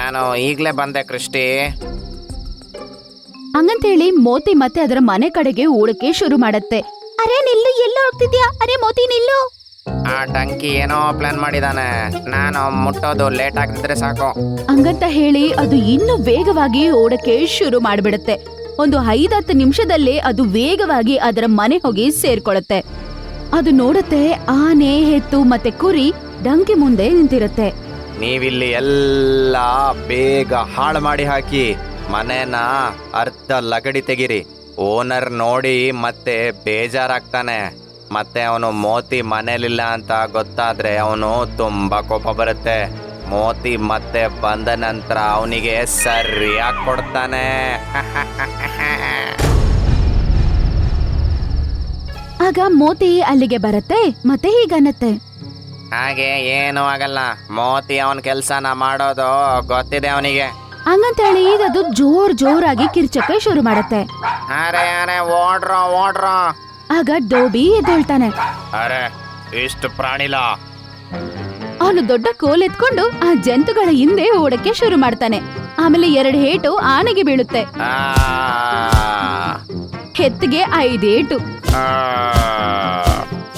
ನಾನು ಈಗ್ಲೇ ಬಂದೆ ಕೃಷ್ಟಿ. ಹಂಗಂತೇಳಿ ಮೋತಿ ಮತ್ತೆ ಅದರ ಮನೆ ಕಡೆಗೆ ಓಡಕ್ಕೆ ಶುರು ಮಾಡತ್ತೆ. ಅರೆ ನಿಲ್ಲು, ಎಲ್ಲ ಹೋಗ್ತಿದ್ಯಾ? ಅರೆ ಮೋತಿ ನಿಲ್ಲು. ಆ ಟಂಕಿ ಏನೋ ಪ್ಲಾನ್ ಮಾಡಿದಾನೆ, ನಾನು ಮುಟ್ಟೋದು ಲೇಟ್ ಆಗ್ತಿದ್ರೆ ಸಾಕು. ಹಂಗಂತ ಹೇಳಿ ಅದು ಇನ್ನು ವೇಗವಾಗಿ ಓಡಕ್ಕೆ ಶುರು ಮಾಡ್ಬಿಡತ್ತೆ. ಒಂದು 5-10 ನಿಮಿಷದಲ್ಲೇ ಅದು ವೇಗವಾಗಿ ಅದರ ಮನೆ ಹೋಗಿ ಸೇರ್ಕೊಳತ್ತೆ. ಅದು ನೋಡತ್ತೆ, ಆನೆ, ಹೆತ್ತು ಮತ್ತೆ ಕುರಿ ಡಂಕಿ ಮುಂದೆ ನಿಂತಿರತ್ತೆ. ನೀವಿಲ್ಲಿ ಎಲ್ಲ ಬೇಗ ಹಾಳು ಮಾಡಿ ಹಾಕಿ ಮನೇನ ಅರ್ಧ ಲಗಡಿ ತೆಗಿರಿ. ಓನರ್ ನೋಡಿ ಮತ್ತೆ ಬೇಜಾರಾಗ್ತಾನೆ. ಮತ್ತೆ ಅವನು ಮೋತಿ ಮನೇಲಿಲ್ಲ ಅಂತ ಗೊತ್ತಾದ್ರೆ ಅವನು ತುಂಬಾ ಕೋಪ ಬರುತ್ತೆ. ಮೋತಿ ಮತ್ತೆ ಬಂದ ನಂತರ ಅವನಿಗೆ ಸರಿಯಾಗಿ ಕೊಡ್ತಾನೆ. ಆಗ ಮೋತಿ ಅಲ್ಲಿಗೆ ಬರತ್ತೆ ಮತ್ತೆ ಹೀಗನ್ನತ್ತೆ. ಹಾಗೆ ಏನೂ ಆಗಲ್ಲ, ಮೋತಿ ಅವನ ಕೆಲ್ಸನ ಮಾಡೋದು ಗೊತ್ತಿದೆ ಅವನಿಗೆ. ಹಂಗಂತೇಳಿ ಈಗ ಅದು ಜೋರಾಗಿ ಕಿರ್ಚಕ್ಕೆ ಶುರು ಮಾಡತ್ತೆ. ಅರೆ ಅರೆ ಓಡ್ರೋ ಓಡ್ರೋ. ಆಗ ಡೋಬಿ ಎದ್ದೇಳ್ತಾನೆ. ಅರೆ ಇಷ್ಟು ಪ್ರಾಣಿಲ. ಅವನು ದೊಡ್ಡ ಕೋಲ್ ಎತ್ಕೊಂಡು ಆ ಜಂತುಗಳ ಹಿಂದೆ ಓಡಕ್ಕೆ ಶುರು ಮಾಡ್ತಾನೆ. ಆಮೇಲೆ 2 ಏಟು ಆನೆಗೆ ಬೀಳುತ್ತೆ. ಹೆತ್ತಿಗೆ 5 ಏಟು.